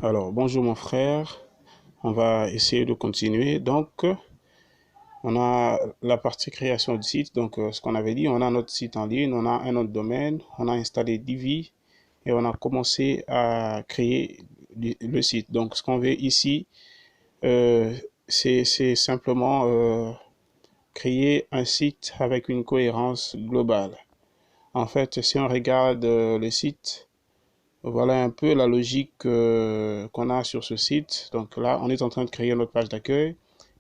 Alors, bonjour mon frère, on va essayer de continuer. Donc, on a la partie création du site. Donc, ce qu'on avait dit, on a notre site en ligne, on a un autre domaine, on a installé Divi et on a commencé à créer le site. Donc, ce qu'on veut ici, euh, c'est simplement créer un site avec une cohérence globale. En fait, si on regarde le site, voilà un peu la logique qu'on a sur ce site. Donc là, on est en train de créer notre page d'accueil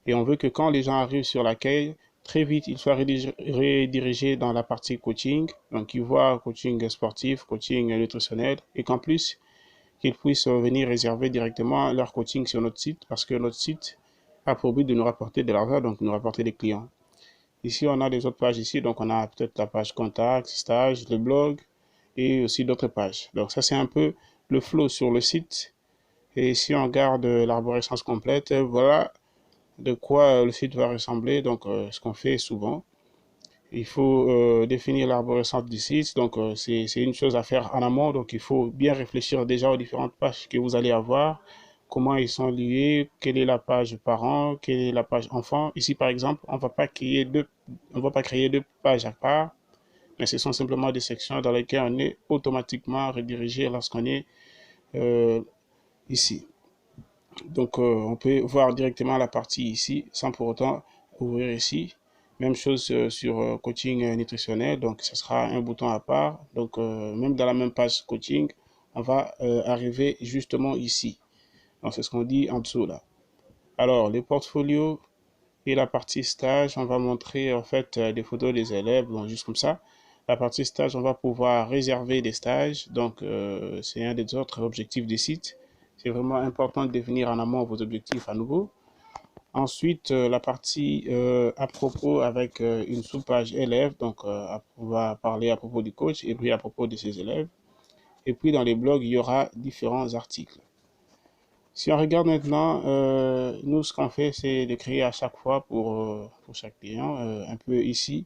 et on veut que quand les gens arrivent sur l'accueil, très vite, ils soient redirigés dans la partie coaching. Donc, ils voient coaching sportif, coaching nutritionnel et qu'en plus, qu'ils puissent venir réserver directement leur coaching sur notre site parce que notre site a pour but de nous rapporter de l'argent, donc nous rapporter des clients. Ici, on a des autres pages ici. Donc, on a peut-être la page contact, stage, le blog et aussi d'autres pages. Donc, ça, c'est un peu le flow sur le site. Et si on regarde l'arborescence complète, voilà de quoi le site va ressembler. Donc, ce qu'on fait souvent, il faut définir l'arborescence du site. Donc, c'est une chose à faire en amont. Donc, il faut bien réfléchir déjà aux différentes pages que vous allez avoir, comment ils sont liés, quelle est la page parent, quelle est la page enfant. Ici, par exemple, on va pas créer deux pages à part, mais ce sont simplement des sections dans lesquelles on est automatiquement redirigé lorsqu'on est euh, ici. Donc, on peut voir directement la partie ici sans pour autant ouvrir ici. Même chose sur coaching nutritionnel. Donc, ce sera un bouton à part. Donc, même dans la même page coaching, on va arriver justement ici. Donc, c'est ce qu'on dit en dessous là. Alors, les portfolios et la partie stage, on va montrer en fait des photos des élèves. Donc, juste comme ça. La partie stage, on va pouvoir réserver des stages. Donc, c'est un des autres objectifs des sites. C'est vraiment important de définir en amont vos objectifs à nouveau. Ensuite, la partie à propos avec une sous-page élève. Donc, on va parler à propos du coach et puis à propos de ses élèves. Et puis, dans les blogs, il y aura différents articles. Si on regarde maintenant, nous, ce qu'on fait, c'est de créer à chaque fois pour chaque client, un peu ici,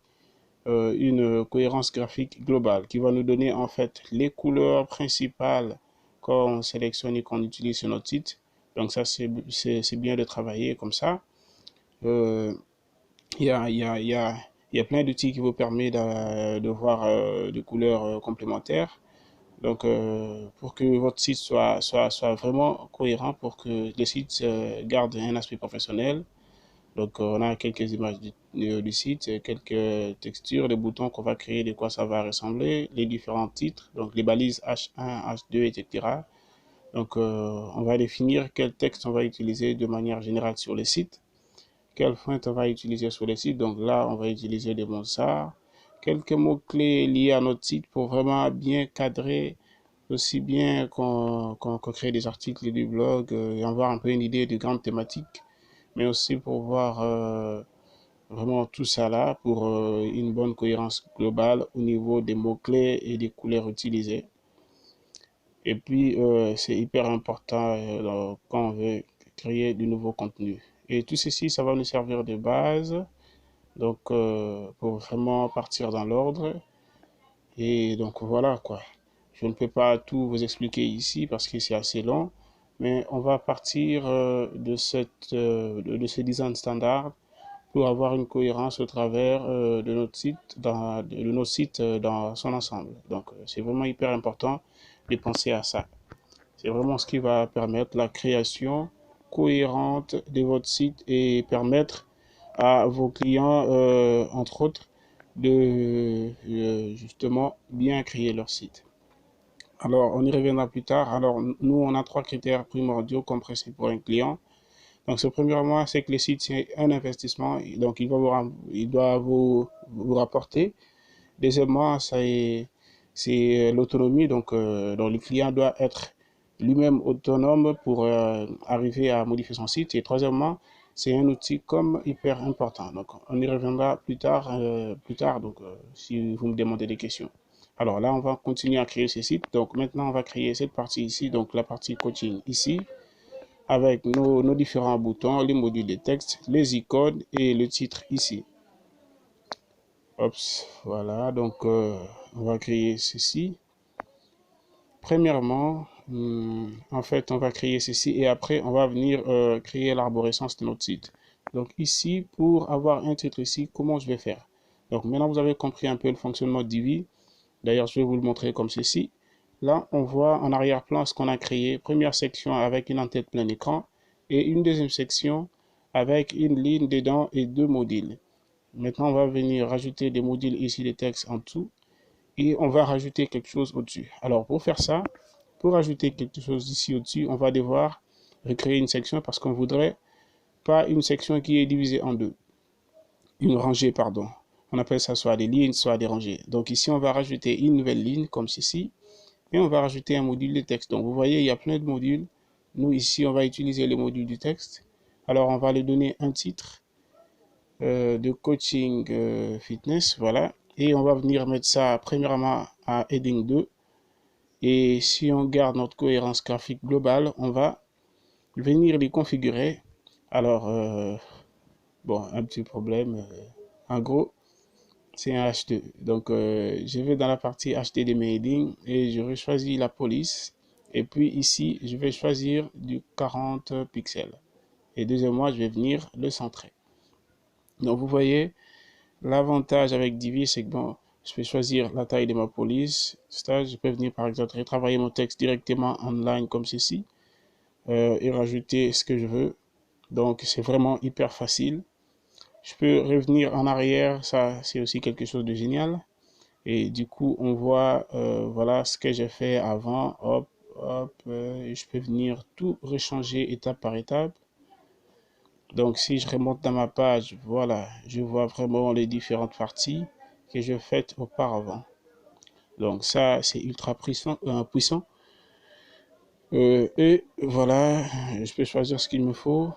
une cohérence graphique globale qui va nous donner en fait les couleurs principales qu'on sélectionne et qu'on utilise sur notre site. Donc ça, c'est bien de travailler comme ça. Euh, Il y a, il y a, il y a, il y a plein d'outils qui vous permettent de voir des couleurs complémentaires. Donc, pour que votre site soit vraiment cohérent, pour que le site garde un aspect professionnel, donc, on a quelques images du site, quelques textures, les boutons qu'on va créer, de quoi ça va ressembler, les différents titres, donc les balises H1, H2, etc. Donc, on va définir quel texte on va utiliser de manière générale sur le site, quelle font on va utiliser sur le site. Donc là, on va utiliser des Mozart, quelques mots-clés liés à notre site pour vraiment bien cadrer, aussi bien qu'on crée des articles du blog et avoir un peu une idée de grandes thématiques, mais aussi pour voir vraiment tout ça là pour une bonne cohérence globale au niveau des mots-clés et des couleurs utilisées. Et puis, c'est hyper important quand on veut créer du nouveau contenu. Et tout ceci, ça va nous servir de base, donc pour vraiment partir dans l'ordre. Et donc voilà quoi. Je ne peux pas tout vous expliquer ici parce que c'est assez long, mais on va partir de ce design standard pour avoir une cohérence au travers de notre site, de nos sites dans son ensemble. Donc, c'est vraiment hyper important de penser à ça. C'est vraiment ce qui va permettre la création cohérente de votre site et permettre à vos clients, entre autres, de justement bien créer leur site. Alors, on y reviendra plus tard. Alors, nous, on a trois critères primordiaux comme principe pour un client. Donc, ce premièrement, c'est que le site, c'est un investissement. Donc, il doit vous rapporter. Deuxièmement, c'est l'autonomie. Donc, le client doit être lui-même autonome pour arriver à modifier son site. Et troisièmement, c'est un outil comme hyper important. Donc, on y reviendra plus tard donc, si vous me demandez des questions. Alors là, on va continuer à créer ce site. Donc, maintenant, on va créer cette partie ici, donc la partie coaching ici avec nos différents boutons, les modules de texte, les icônes et le titre ici. Oups, voilà, donc on va créer ceci. Premièrement, En fait, on va créer ceci et après, on va venir créer l'arborescence de notre site. Donc ici, pour avoir un titre ici, comment je vais faire? Donc maintenant, vous avez compris un peu le fonctionnement de Divi. D'ailleurs, je vais vous le montrer comme ceci. Là, on voit en arrière-plan ce qu'on a créé. Première section avec une en-tête plein écran et une deuxième section avec une ligne dedans et deux modules. Maintenant, on va venir rajouter des modules ici, des textes en dessous et on va rajouter quelque chose au-dessus. Alors, pour faire ça, pour ajouter quelque chose ici au-dessus, on va devoir recréer une section parce qu'on voudrait pas une section qui est divisée en deux. Une rangée, pardon. On appelle ça soit des lignes, soit des rangées. Donc ici, on va rajouter une nouvelle ligne comme ceci. Et on va rajouter un module de texte. Donc vous voyez, il y a plein de modules. Nous, ici, on va utiliser le module du texte. Alors, on va lui donner un titre de coaching fitness. Voilà. Et on va venir mettre ça premièrement à heading 2. Et si on garde notre cohérence graphique globale, on va venir les configurer. Alors, bon, un petit problème. En gros, c'est un H2. Donc, je vais dans la partie HT de mes headings et je vais choisir la police. Et puis ici, je vais choisir du 40 pixels. Et deuxièmement, je vais venir le centrer. Donc, vous voyez, l'avantage avec Divi, c'est que bon, je peux choisir la taille de ma police. Je peux venir, par exemple, retravailler mon texte directement online comme ceci et rajouter ce que je veux. Donc, c'est vraiment hyper facile. Je peux revenir en arrière, ça, c'est aussi quelque chose de génial. Et du coup, on voit, voilà ce que j'ai fait avant. Hop, hop, et je peux venir tout rechanger étape par étape. Donc, si je remonte dans ma page, voilà, je vois vraiment les différentes parties que j'ai faites auparavant. Donc, ça, c'est ultra puissant. Et voilà, je peux choisir ce qu'il me faut.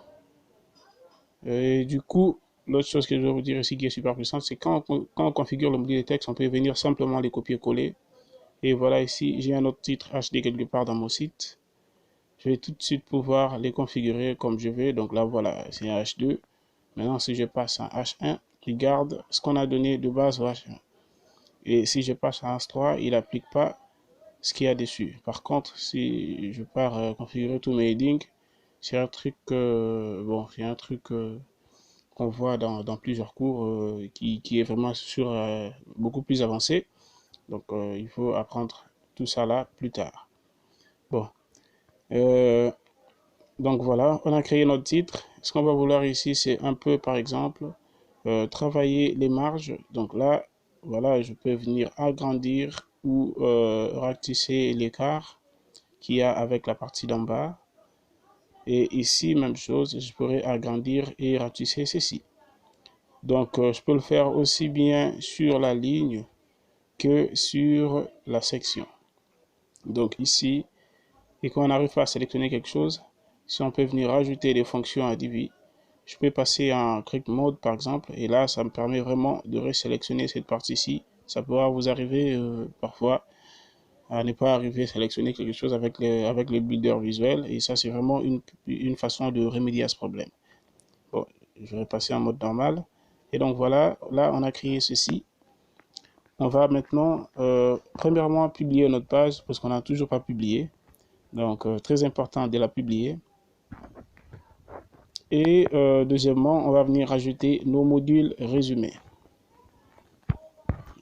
Et du coup, l'autre chose que je vais vous dire ici qui est super puissante, c'est quand on configure le module de texte, on peut venir simplement les copier-coller. Et voilà, ici, j'ai un autre titre HD quelque part dans mon site. Je vais tout de suite pouvoir les configurer comme je veux. Donc là, voilà, c'est un H2. Maintenant, si je passe en H1, il garde ce qu'on a donné de base au H1. Et si je passe en H3, il n'applique pas ce qu'il y a dessus. Par contre, si je pars configurer tous mes headings, c'est un truc, bon, c'est un truc qu'on voit dans plusieurs cours qui est vraiment sur beaucoup plus avancé. Donc, il faut apprendre tout ça là plus tard. Bon, donc voilà, on a créé notre titre. Ce qu'on va vouloir ici, c'est un peu, par exemple, travailler les marges. Donc là, voilà, je peux venir agrandir ou ratisser l'écart qu'il y a avec la partie d'en bas. Et ici, même chose, je pourrais agrandir et ratisser ceci. Donc, je peux le faire aussi bien sur la ligne que sur la section. Donc ici, et quand on n'arrive pas à sélectionner quelque chose, si on peut venir ajouter des fonctions à Divi, je peux passer en Quick Mode par exemple, et là, ça me permet vraiment de resélectionner cette partie-ci. Ça pourra vous arriver parfois à ne pas arriver à sélectionner quelque chose avec le builder visuel, et ça, c'est vraiment une façon de remédier à ce problème. Bon, je vais passer en mode normal. Et donc voilà, là, on a créé ceci. On va maintenant, premièrement, publier notre page, parce qu'on n'a toujours pas publié. Donc, très important de la publier. Et deuxièmement, on va venir ajouter nos modules résumés.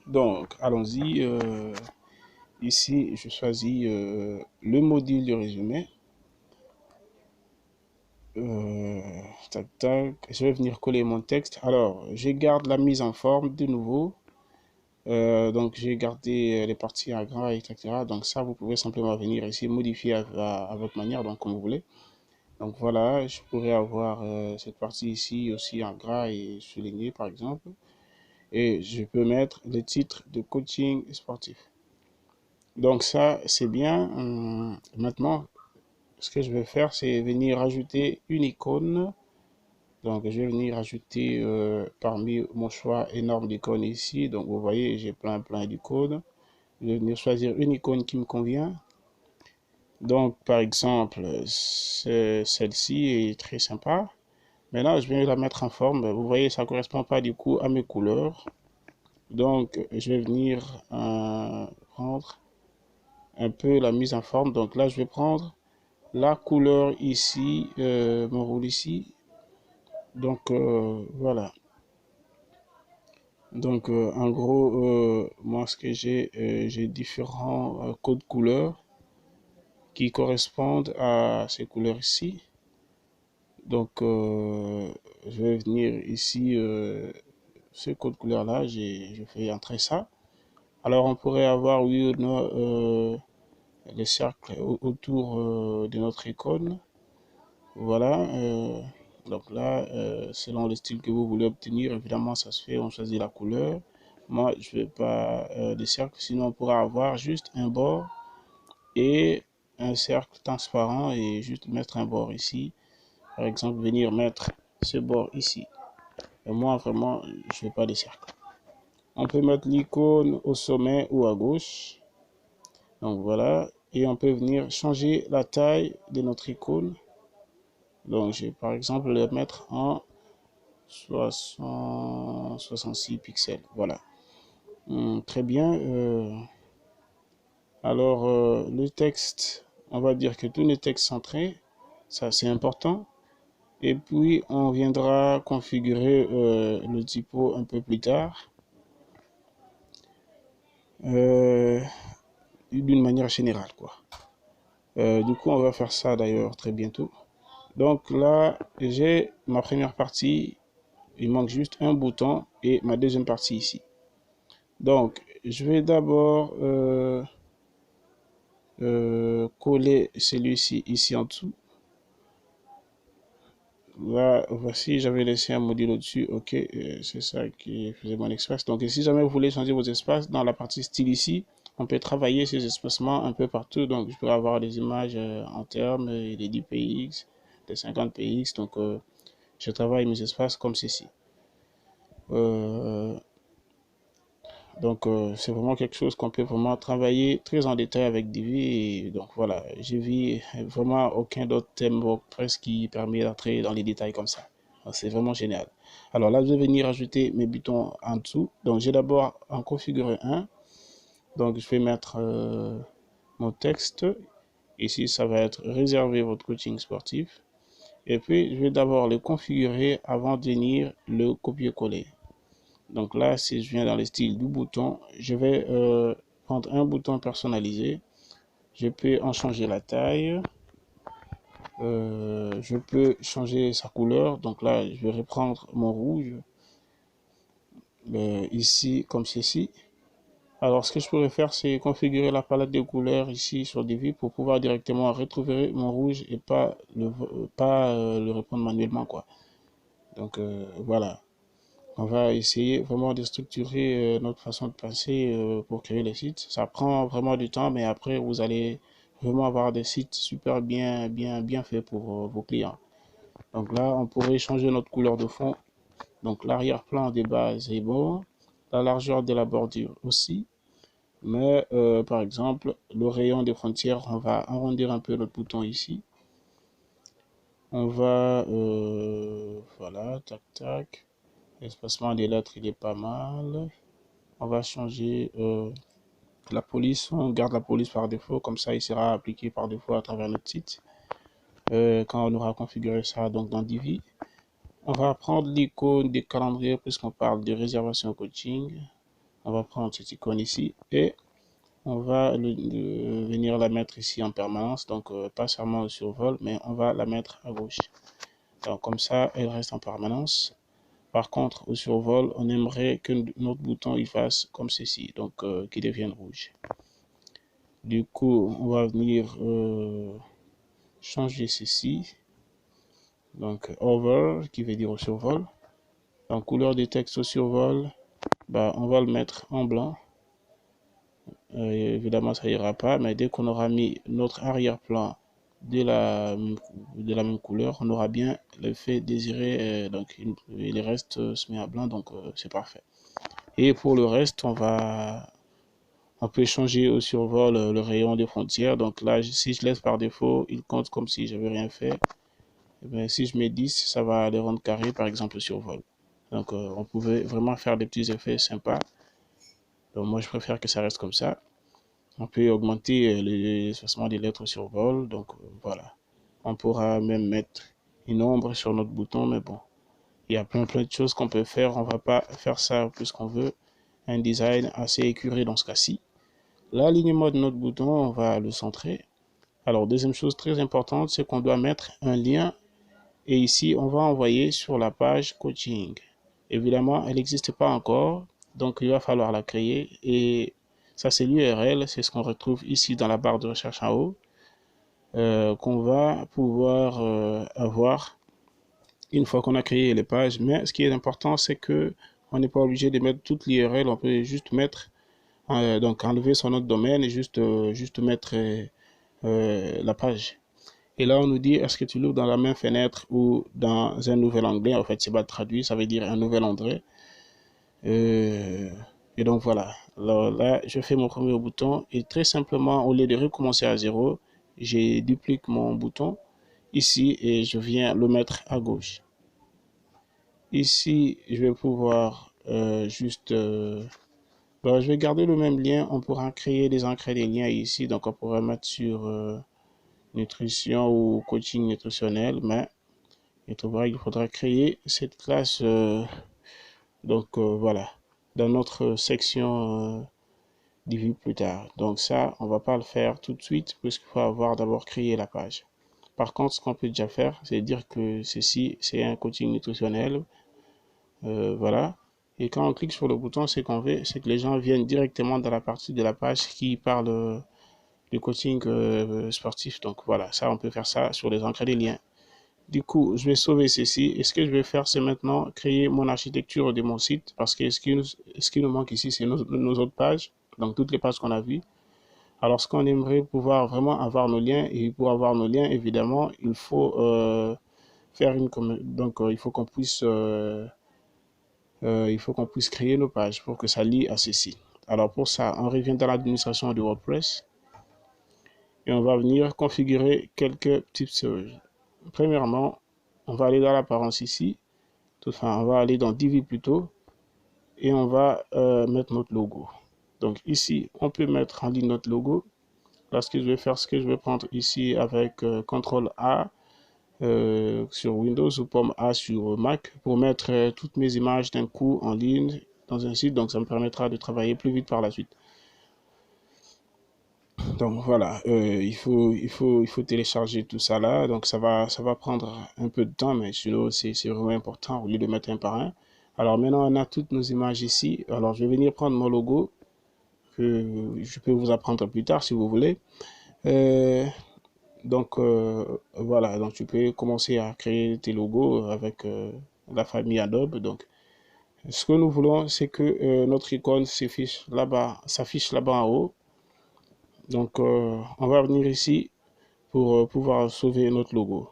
Donc, allons-y. Ici, je choisis le module de résumé. Tac, tac. Je vais venir coller mon texte. Alors, je garde la mise en forme de nouveau. Donc, j'ai gardé les parties en gras, etc. Donc, ça, vous pouvez simplement venir ici modifier à votre manière, donc comme vous voulez. Donc voilà, je pourrais avoir cette partie ici aussi en gras et souligné par exemple. Et je peux mettre le titre de coaching sportif. Donc ça, c'est bien. Maintenant, ce que je vais faire, c'est venir ajouter une icône. Donc je vais venir ajouter parmi mon choix énorme d'icônes ici. Donc vous voyez, j'ai plein d'icônes. Je vais venir choisir une icône qui me convient. Donc par exemple, celle-ci est très sympa. Maintenant, je vais la mettre en forme. Vous voyez, ça ne correspond pas du coup à mes couleurs. Donc, je vais venir prendre un peu la mise en forme. Donc là, je vais prendre la couleur ici, mon rôle ici. Donc voilà. Donc en gros, moi ce que j'ai différents codes couleurs qui correspondent à ces couleurs ici. Donc je vais venir ici, ce code couleur là, je fais entrer ça. Alors on pourrait avoir oui ou non les cercles autour de notre icône. Voilà. Donc là, selon le style que vous voulez obtenir, évidemment, ça se fait, on choisit la couleur. Moi, je ne veux pas des cercles, sinon on pourra avoir juste un bord et un cercle transparent et juste mettre un bord ici. Par exemple, venir mettre ce bord ici. Et moi, vraiment, je ne veux pas des cercles. On peut mettre l'icône au sommet ou à gauche. Donc voilà. Et on peut venir changer la taille de notre icône. Donc, je vais par exemple le mettre en 66 pixels. Voilà. Très bien. Alors, le texte, on va dire que tous les textes centrés, ça c'est important. Et puis, on viendra configurer le typo un peu plus tard. D'une manière générale, quoi. Du coup, on va faire ça d'ailleurs très bientôt. Donc là, j'ai ma première partie. Il manque juste un bouton et ma deuxième partie ici. Donc, je vais d'abord coller celui-ci ici en dessous. Là, voici, j'avais laissé un module au-dessus. Ok, c'est ça qui faisait mon espace. Donc, si jamais vous voulez changer vos espaces, dans la partie style ici, on peut travailler ces espacements un peu partout. Donc, je peux avoir des images en termes, des 10 px, des 50 px. Donc, je travaille mes espaces comme ceci. Donc, c'est vraiment quelque chose qu'on peut vraiment travailler très en détail avec Divi. Et donc, voilà, j'ai vu vraiment aucun autre thème WordPress qui permet d'entrer dans les détails comme ça. C'est vraiment génial. Alors là, je vais venir ajouter mes boutons en dessous. Donc, j'ai d'abord en configuré un. Donc, je vais mettre mon texte. Ici, ça va être réservé votre coaching sportif. Et puis, je vais d'abord le configurer avant de venir le copier-coller. Donc là, si je viens dans le style du bouton, je vais prendre un bouton personnalisé. Je peux en changer la taille. Je peux changer sa couleur. Donc là, je vais reprendre mon rouge. Ici, comme ceci. Alors, ce que je pourrais faire, c'est configurer la palette de couleurs ici sur Divi pour pouvoir directement retrouver mon rouge et pas le reprendre manuellement, quoi. Donc, voilà. On va essayer vraiment de structurer notre façon de penser pour créer les sites. Ça prend vraiment du temps, mais après, vous allez vraiment avoir des sites super bien faits pour vos clients. Donc là, on pourrait changer notre couleur de fond. Donc l'arrière-plan de base est bon. La largeur de la bordure aussi. Mais par exemple, le rayon des frontières, on va arrondir un peu notre bouton ici. On va, voilà, tac, tac. L'espacement des lettres, il est pas mal. On va changer la police. On garde la police par défaut. Comme ça, il sera appliqué par défaut à travers notre site. Quand on aura configuré ça donc dans Divi. On va prendre l'icône des calendriers puisqu'on parle de réservation coaching. On va prendre cette icône ici et on va venir la mettre ici en permanence. Donc, pas seulement au survol, mais on va la mettre à gauche. Donc, comme ça, elle reste en permanence. Par contre, au survol, on aimerait que notre bouton il fasse comme ceci, donc qu'il devienne rouge. Du coup, on va venir changer ceci. Donc, over, qui veut dire au survol. Donc, couleur de texte au survol, bah, on va le mettre en blanc. Évidemment, ça ira pas, mais dès qu'on aura mis notre arrière-plan de la même couleur, on aura bien l'effet désiré. Donc, le reste se met à blanc, donc c'est parfait. Et pour le reste, on peut changer au survol le rayon des frontières. Donc là, si je laisse par défaut, il compte comme si j'avais rien fait. Et bien, si je mets 10, ça va les rendre carrés, par exemple, au survol. Donc, on pouvait vraiment faire des petits effets sympas. Donc, moi, je préfère que ça reste comme ça. On peut augmenter l'espacement des lettres sur vol. Donc voilà. On pourra même mettre une ombre sur notre bouton, mais bon. Il y a plein de choses qu'on peut faire. On va pas faire ça puisqu'on veut un design assez écuré dans ce cas-ci. L'alignement de notre bouton, on va le centrer. Alors, deuxième chose très importante, c'est qu'on doit mettre un lien. Et ici, on va envoyer sur la page coaching. Évidemment, elle n'existe pas encore. Donc, il va falloir la créer. Et ça, c'est l'URL. C'est ce qu'on retrouve ici dans la barre de recherche en haut. Qu'on va pouvoir avoir une fois qu'on a créé les pages. Mais ce qui est important, c'est que on n'est pas obligé de mettre toute l'URL. On peut juste mettre, donc enlever son autre domaine et juste mettre la page. Et là, on nous dit, est-ce que tu l'ouvres dans la même fenêtre ou dans un nouvel onglet? En fait, c'est pas traduit, ça veut dire un nouvel onglet. Et donc voilà. Alors là, je fais mon premier bouton et très simplement, au lieu de recommencer à zéro, j'ai duplique mon bouton ici et je viens le mettre à gauche. Ici, je vais pouvoir je vais garder le même lien. On pourra créer des liens ici. Donc, on pourra mettre sur nutrition ou coaching nutritionnel. Mais il faudra créer cette classe. Voilà. Dans notre section Divi plus tard. Donc, ça, on va pas le faire tout de suite puisqu'il faut avoir d'abord créé la page. Par contre, ce qu'on peut déjà faire, c'est dire que ceci, c'est un coaching nutritionnel. Voilà. Et quand on clique sur le bouton, c'est que les gens viennent directement dans la partie de la page qui parle du coaching sportif. Donc voilà, ça, on peut faire ça sur les encres des liens. Du coup, je vais sauver ceci. Et ce que je vais faire, c'est maintenant créer mon architecture de mon site. Parce que ce qui nous manque ici, c'est nos autres pages. Donc toutes les pages qu'on a vues. Alors, ce qu'on aimerait pouvoir vraiment avoir nos liens. Et pour avoir nos liens, évidemment, il faut faire il faut qu'on puisse créer nos pages pour que ça lie à ceci. Alors pour ça, on revient dans l'administration de WordPress et on va venir configurer quelques petites choses. Premièrement, on va aller dans l'apparence ici. Enfin, on va aller dans Divi plutôt et on va mettre notre logo. Donc ici, on peut mettre en ligne notre logo. Là, ce que je vais faire, c'est que je vais prendre ici avec CTRL A sur Windows ou pomme A sur Mac pour mettre toutes mes images d'un coup en ligne dans un site. Donc, ça me permettra de travailler plus vite par la suite. Donc, voilà, il faut télécharger tout ça là. Donc, ça va prendre un peu de temps, mais sinon, c'est vraiment important au lieu de mettre un par un. Alors, maintenant, on a toutes nos images ici. Alors, je vais venir prendre mon logo que je peux vous apprendre plus tard si vous voulez. Donc voilà, donc tu peux commencer à créer tes logos avec la famille Adobe. Donc ce que nous voulons, c'est que notre icône s'affiche là-bas en haut. Donc on va venir ici pour pouvoir sauver notre logo.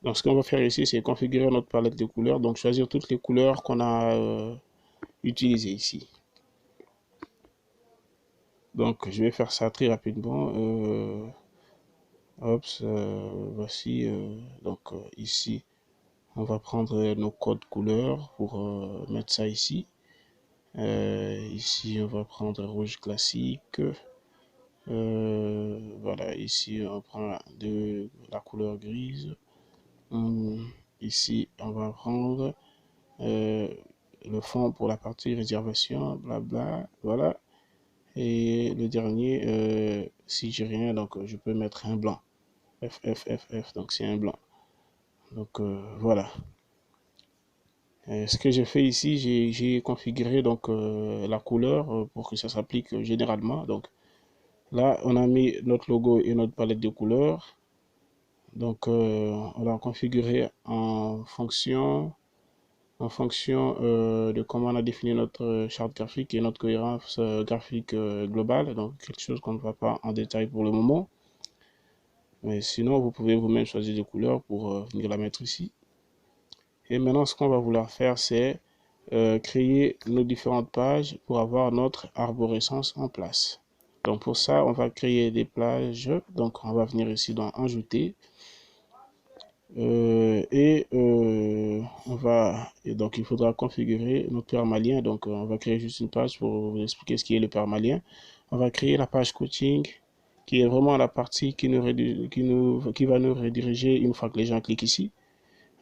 Donc ce qu'on va faire ici, c'est configurer notre palette de couleurs. Donc choisir toutes les couleurs qu'on a utilisées ici. Donc je vais faire ça très rapidement. Voici donc ici. On va prendre nos codes couleurs pour mettre ça ici. Ici, on va prendre rouge classique. Voilà, ici, on prend de la couleur grise. Ici, on va prendre le fond pour la partie réservation, blabla. Voilà. Et le dernier, si j'ai rien, donc je peux mettre un blanc. F, donc c'est un blanc. Donc voilà. Ce que j'ai fait ici, j'ai configuré donc la couleur pour que ça s'applique généralement. Donc là, on a mis notre logo et notre palette de couleurs. Donc on l'a configuré en fonction de comment on a défini notre charte graphique et notre cohérence graphique globale. Donc quelque chose qu'on ne voit pas en détail pour le moment. Mais sinon, vous pouvez vous-même choisir des couleurs pour venir la mettre ici. Et maintenant, ce qu'on va vouloir faire, c'est créer nos différentes pages pour avoir notre arborescence en place. Donc pour ça, on va créer des pages. Donc on va venir ici dans Ajouter. Donc il faudra configurer notre permalien. Donc on va créer juste une page pour vous expliquer ce qui est le permalien. on va créer la page coaching qui est vraiment la partie qui va nous rediriger une fois que les gens cliquent ici.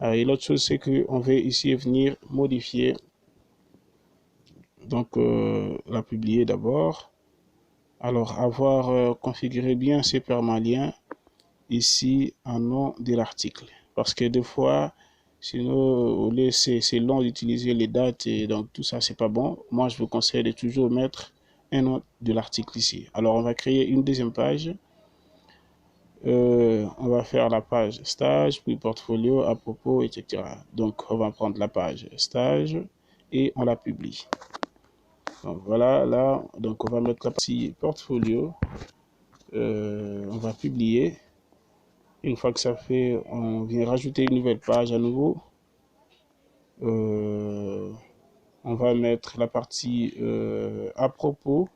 Et l'autre chose, c'est qu'on va ici venir modifier, donc la publier d'abord. Alors, avoir configuré bien ces permaliens ici en nom de l'article. Parce que des fois, sinon, c'est long d'utiliser les dates et donc tout ça, c'est pas bon. Moi, je vous conseille de toujours mettre un nom de l'article ici. Alors, on va créer une deuxième page. On va faire la page stage, puis portfolio, à propos, etc. Donc, on va prendre la page stage et on la publie. Donc, voilà, là, donc on va mettre la partie portfolio. On va publier. Une fois que ça fait, on vient rajouter une nouvelle page à nouveau. On va mettre la partie à propos,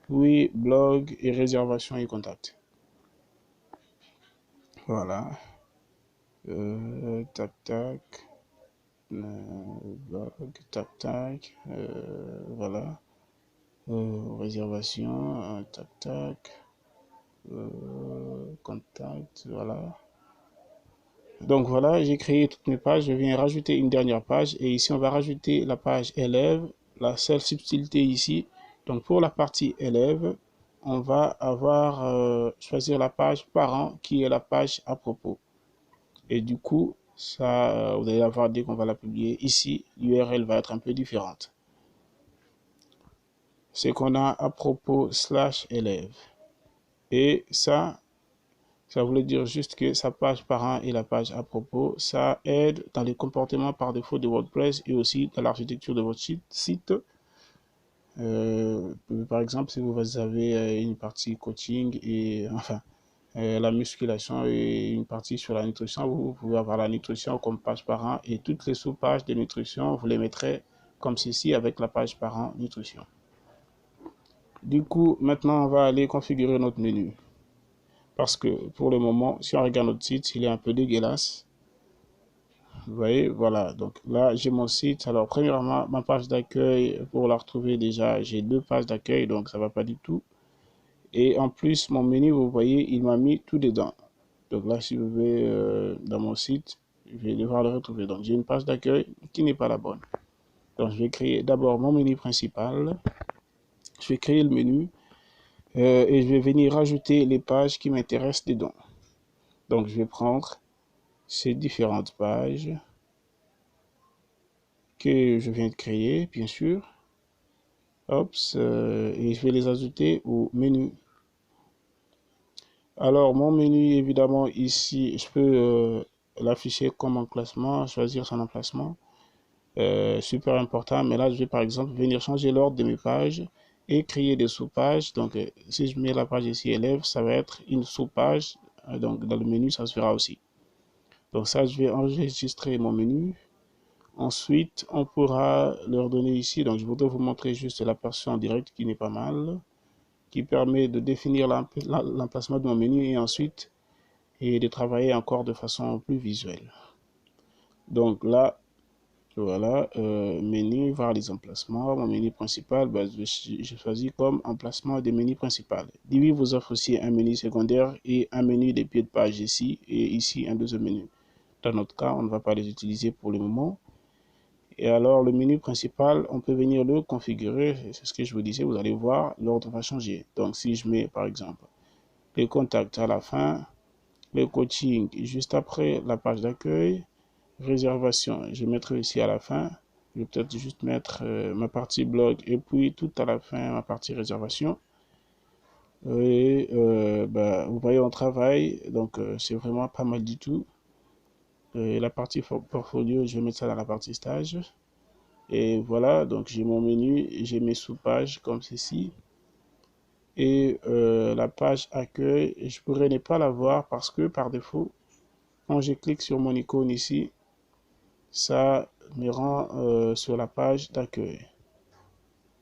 puis blog et réservation et contact. Voilà. Tac, tac. Blog, tac, tac. Voilà. Réservation, tac, tac. Contact, voilà. Donc voilà, j'ai créé toutes mes pages. Je viens rajouter une dernière page. Et ici, on va rajouter la page élève. La seule subtilité ici. Donc pour la partie élève, on va avoir choisir la page parent qui est la page à propos. Et du coup, ça, vous allez avoir dès qu'on va la publier ici, l'URL va être un peu différente. C'est qu'on a à propos / élève. Et ça voulait dire juste que sa page parent et la page à propos, ça aide dans les comportements par défaut de WordPress et aussi dans l'architecture de votre site. Par exemple, si vous avez une partie coaching et enfin la musculation et une partie sur la nutrition, vous pouvez avoir la nutrition comme page parent et toutes les sous-pages de nutrition, vous les mettrez comme ceci avec la page parent nutrition. Du coup, maintenant, on va aller configurer notre menu. Parce que pour le moment, si on regarde notre site, il est un peu dégueulasse. Vous voyez, voilà. Donc là, j'ai mon site. Alors, premièrement, ma page d'accueil, pour la retrouver déjà, j'ai 2 pages d'accueil, donc ça ne va pas du tout. Et en plus, mon menu, vous voyez, il m'a mis tout dedans. Donc là, si vous voulez dans mon site, je vais devoir le retrouver. Donc, j'ai une page d'accueil qui n'est pas la bonne. Donc, je vais créer d'abord mon menu principal. Je vais créer le menu. Et je vais venir rajouter les pages qui m'intéressent dedans. Donc, je vais prendre ces différentes pages que je viens de créer, bien sûr. Hop, et je vais les ajouter au menu. Alors, mon menu, évidemment, ici, je peux l'afficher comme emplacement, choisir son emplacement. Super important, mais là, je vais par exemple venir changer l'ordre de mes pages et créer des sous-pages. Donc, si je mets la page ici, élève, ça va être une sous-page. Donc, dans le menu, ça se fera aussi. Donc, ça, je vais enregistrer mon menu. Ensuite, on pourra leur donner ici, donc je voudrais vous montrer juste l'aperçu en direct qui n'est pas mal, qui permet de définir l'emplacement de mon menu et ensuite de travailler encore de façon plus visuelle. Donc là, voilà, menu, voir les emplacements. Mon menu principal, je choisis comme emplacement des menus principal. Divi vous offre aussi un menu secondaire et un menu des pieds de page ici et ici un deuxième menu. Dans notre cas, on ne va pas les utiliser pour le moment. Et alors, le menu principal, on peut venir le configurer. C'est ce que je vous disais, vous allez voir, l'ordre va changer. Donc, si je mets, par exemple, les contacts à la fin, le coaching juste après la page d'accueil, réservation, je mettrai ici à la fin. Je vais peut-être juste mettre ma partie blog et puis tout à la fin, ma partie réservation. Et vous voyez, on travaille, donc c'est vraiment pas mal du tout. La partie portfolio, je vais mettre ça dans la partie stage. Et voilà, donc j'ai mon menu, j'ai mes sous-pages comme ceci. Et la page accueil, je pourrais ne pas la voir parce que par défaut, quand je clique sur mon icône ici, ça me rend sur la page d'accueil.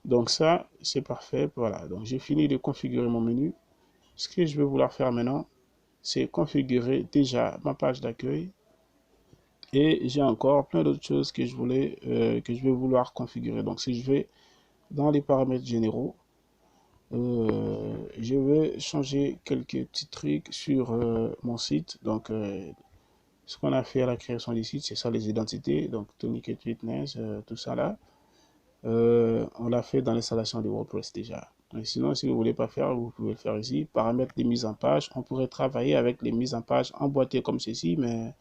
Donc ça, c'est parfait. Voilà, donc j'ai fini de configurer mon menu. Ce que je vais vouloir faire maintenant, c'est configurer déjà ma page d'accueil. Et j'ai encore plein d'autres choses que je vais vouloir configurer. Donc si je vais dans les paramètres généraux, je vais changer quelques petits trucs sur mon site. Donc, ce qu'on a fait à la création du site, c'est ça, les identités. Donc, Tourniquet Fitness, tout ça là. On l'a fait dans l'installation de WordPress déjà. Mais sinon, si vous ne voulez pas faire, vous pouvez le faire ici. Paramètres de mise en page. On pourrait travailler avec les mises en page emboîtées comme ceci, mais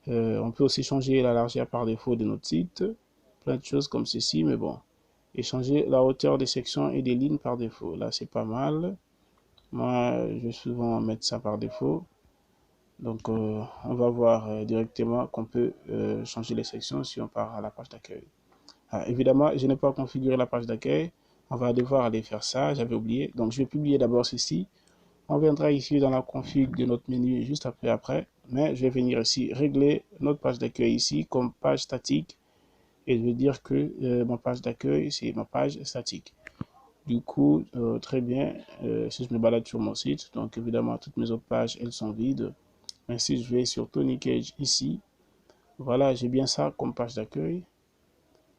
on peut aussi changer la largeur par défaut de notre site. Plein de choses comme ceci, mais bon. Et changer la hauteur des sections et des lignes par défaut. Là, c'est pas mal. Moi, je vais souvent mettre ça par défaut. Donc, on va voir directement qu'on peut changer les sections si on part à la page d'accueil. Ah, évidemment, je n'ai pas configuré la page d'accueil. On va devoir aller faire ça, j'avais oublié. Donc, je vais publier d'abord ceci. On viendra ici dans la config de notre menu juste après. Mais je vais venir ici régler notre page d'accueil ici comme page statique. Et je vais dire que ma page d'accueil, c'est ma page statique. Du coup, très bien, si je me balade sur mon site, donc évidemment, toutes mes autres pages, elles sont vides. Mais si je vais sur Tony Cage ici, voilà, j'ai bien ça comme page d'accueil.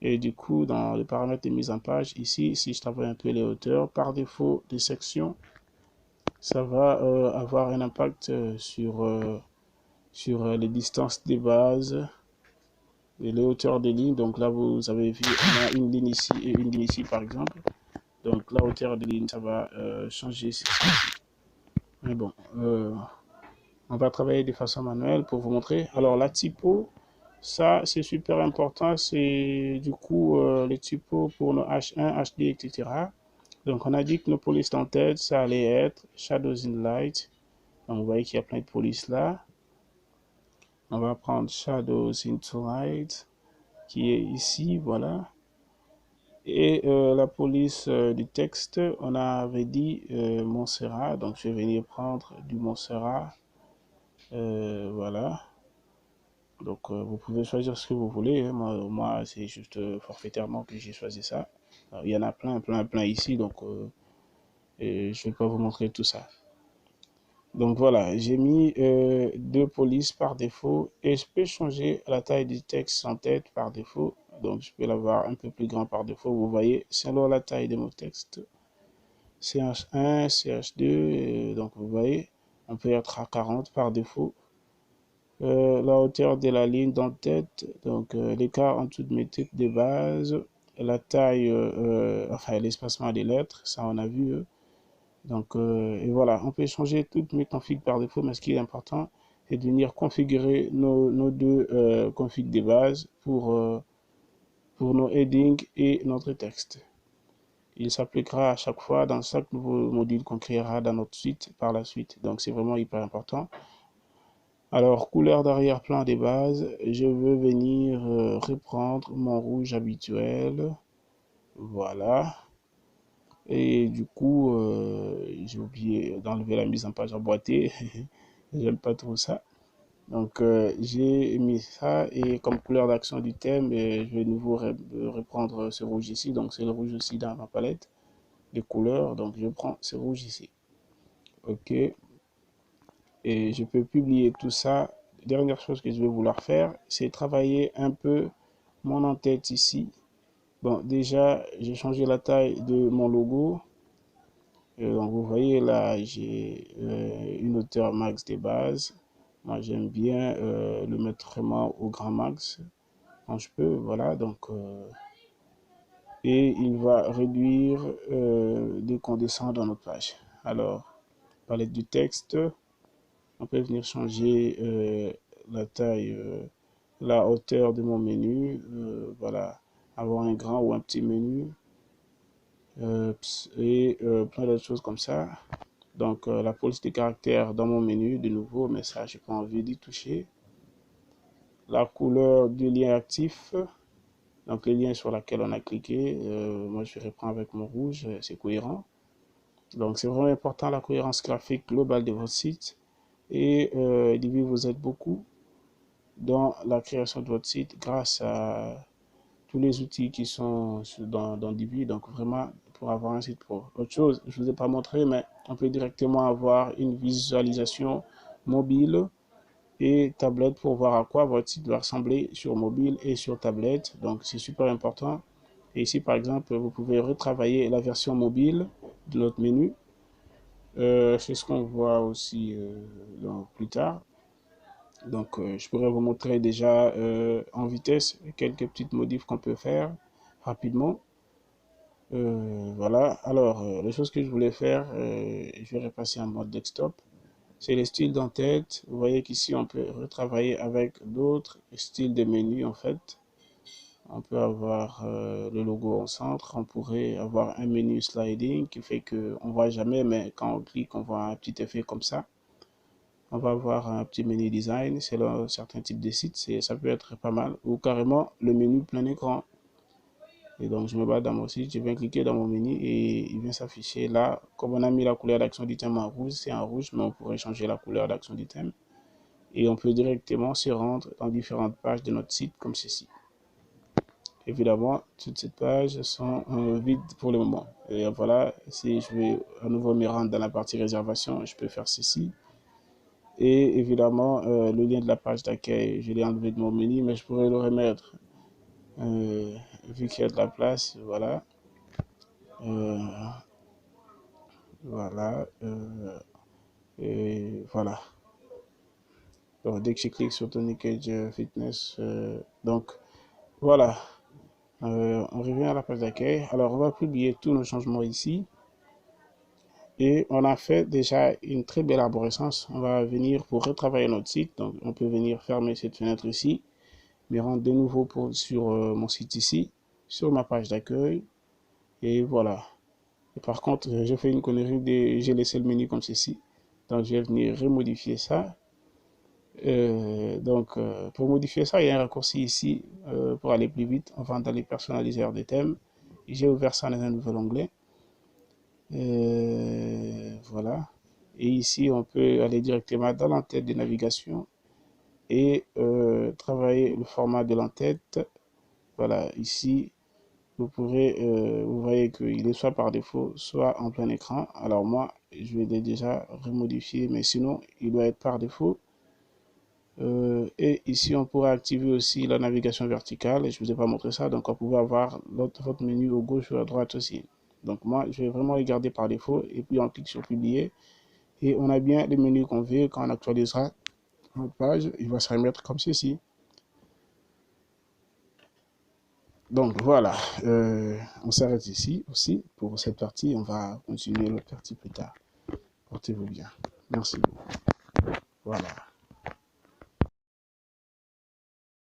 Et du coup, dans les paramètres de mise en page, ici, si je travaille un peu les hauteurs, par défaut des sections, ça va avoir un impact sur les distances des bases et les hauteurs des lignes. Donc là, vous avez vu, on a une ligne ici et une ligne ici, par exemple. Donc la hauteur des lignes, ça va changer. Mais bon, on va travailler de façon manuelle pour vous montrer. Alors la typo, ça c'est super important. C'est du coup les typos pour nos H1, HD, etc. Donc on a dit que nos polices en tête, ça allait être Shadows in Light. Donc vous voyez qu'il y a plein de polices là. On va prendre Shadows into Light qui est ici, voilà. Et la police du texte, on avait dit Montserrat. Donc je vais venir prendre du Montserrat. Voilà. Donc vous pouvez choisir ce que vous voulez. Hein. Moi c'est juste forfaitairement que j'ai choisi ça. Alors, il y en a plein ici. Donc je ne vais pas vous montrer tout ça. Donc voilà, j'ai mis deux polices par défaut et je peux changer la taille du texte en tête par défaut. Donc je peux l'avoir un peu plus grand par défaut. Vous voyez, selon la taille de mon texte, CH1, CH2, donc vous voyez, on peut être à 40 par défaut. La hauteur de la ligne d'en-tête, donc l'écart entre toutes mes têtes de base, la taille, enfin l'espacement des lettres, ça on a vu. Donc, et voilà, on peut changer toutes mes configs par défaut, mais ce qui est important, c'est de venir configurer nos deux configs de base pour nos headings et notre texte. Il s'appliquera à chaque fois dans chaque nouveau module qu'on créera dans notre site par la suite. Donc, c'est vraiment hyper important. Alors, couleur d'arrière-plan des bases, je veux venir reprendre mon rouge habituel. Voilà. Et du coup, j'ai oublié d'enlever la mise en page emboîtée. J'aime pas trop ça. Donc, j'ai mis ça et comme couleur d'action du thème, je vais de nouveau reprendre ce rouge ici. Donc, c'est le rouge aussi dans ma palette de couleurs. Donc, je prends ce rouge ici. OK. Et je peux publier tout ça. Dernière chose que je vais vouloir faire, c'est travailler un peu mon en-tête ici. Bon, déjà, j'ai changé la taille de mon logo. Donc, vous voyez là, j'ai une hauteur max des bases. Moi, j'aime bien le mettre vraiment au grand max quand je peux. Voilà, donc, et il va réduire dès qu'on descend dans notre page. Alors, palette du texte, on peut venir changer la taille, la hauteur de mon menu. Voilà, avoir un grand ou un petit menu. Et plein d'autres choses comme ça. Donc, la police des caractères dans mon menu, de nouveau, mais ça, j'ai pas envie d'y toucher. La couleur du lien actif, donc les liens sur lesquels on a cliqué, moi je reprends avec mon rouge, c'est cohérent. Donc, c'est vraiment important la cohérence graphique globale de votre site. Et Divi vous aide beaucoup dans la création de votre site grâce à tous les outils qui sont dans Divi. Donc, vraiment, pour avoir un site pro. Autre chose, je ne vous ai pas montré, mais on peut directement avoir une visualisation mobile et tablette pour voir à quoi votre site doit ressembler sur mobile et sur tablette. Donc, c'est super important. Et ici, par exemple, vous pouvez retravailler la version mobile de notre menu. C'est ce qu'on voit aussi plus tard. Donc, je pourrais vous montrer déjà en vitesse quelques petites modifs qu'on peut faire rapidement. Voilà. Alors, les choses que je voulais faire, je vais repasser en mode desktop. C'est les styles d'en-tête. Vous voyez qu'ici, on peut retravailler avec d'autres styles de menus, en fait. On peut avoir le logo au centre. On pourrait avoir un menu sliding qui fait qu'on ne voit jamais, mais quand on clique, on voit un petit effet comme ça. On va avoir un petit menu design selon certains types de sites. Ça peut être pas mal. Ou carrément le menu plein écran. Et donc, je me bats dans mon site, je viens cliquer dans mon menu et il vient s'afficher là. Comme on a mis la couleur d'action d'item en rouge, c'est en rouge, mais on pourrait changer la couleur d'action d'item. Et on peut directement se rendre dans différentes pages de notre site comme ceci. Évidemment, toutes ces pages sont vides pour le moment. Et voilà, si je veux à nouveau me rendre dans la partie réservation, je peux faire ceci. Et évidemment, le lien de la page d'accueil, je l'ai enlevé de mon menu, mais je pourrais le remettre vu qu'il y a de la place. Voilà. Voilà. Et voilà. Donc, dès que je clique sur Tonic Edge Fitness, donc voilà. On revient à la page d'accueil. Alors, on va publier tous nos changements ici. Et on a fait déjà une très belle arborescence. On va venir pour retravailler notre site. Donc, on peut venir fermer cette fenêtre ici, me rendre de nouveau sur mon site ici, sur ma page d'accueil. Et voilà. Et par contre, j'ai fait une connerie, j'ai laissé le menu comme ceci. Donc, je vais venir remodifier ça. Pour modifier ça, il y a un raccourci ici pour aller plus vite. On va dans les personnaliseurs des thèmes. J'ai ouvert ça dans un nouvel onglet. Voilà. Et ici, on peut aller directement dans l'entête de navigation et travailler le format de l'entête. Voilà, ici, vous voyez qu'il est soit par défaut, soit en plein écran. Alors moi, je vais déjà remodifier, mais sinon, il doit être par défaut. Et ici, on pourra activer aussi la navigation verticale. Je ne vous ai pas montré ça, donc on pourra avoir votre menu au gauche ou à droite aussi. Donc moi, je vais vraiment les garder par défaut et puis on clique sur publier. Et on a bien les menus qu'on veut. Quand on actualisera notre page, il va se remettre comme ceci. Donc voilà, on s'arrête ici aussi pour cette partie. On va continuer l'autre partie plus tard. Portez-vous bien. Merci beaucoup. Voilà.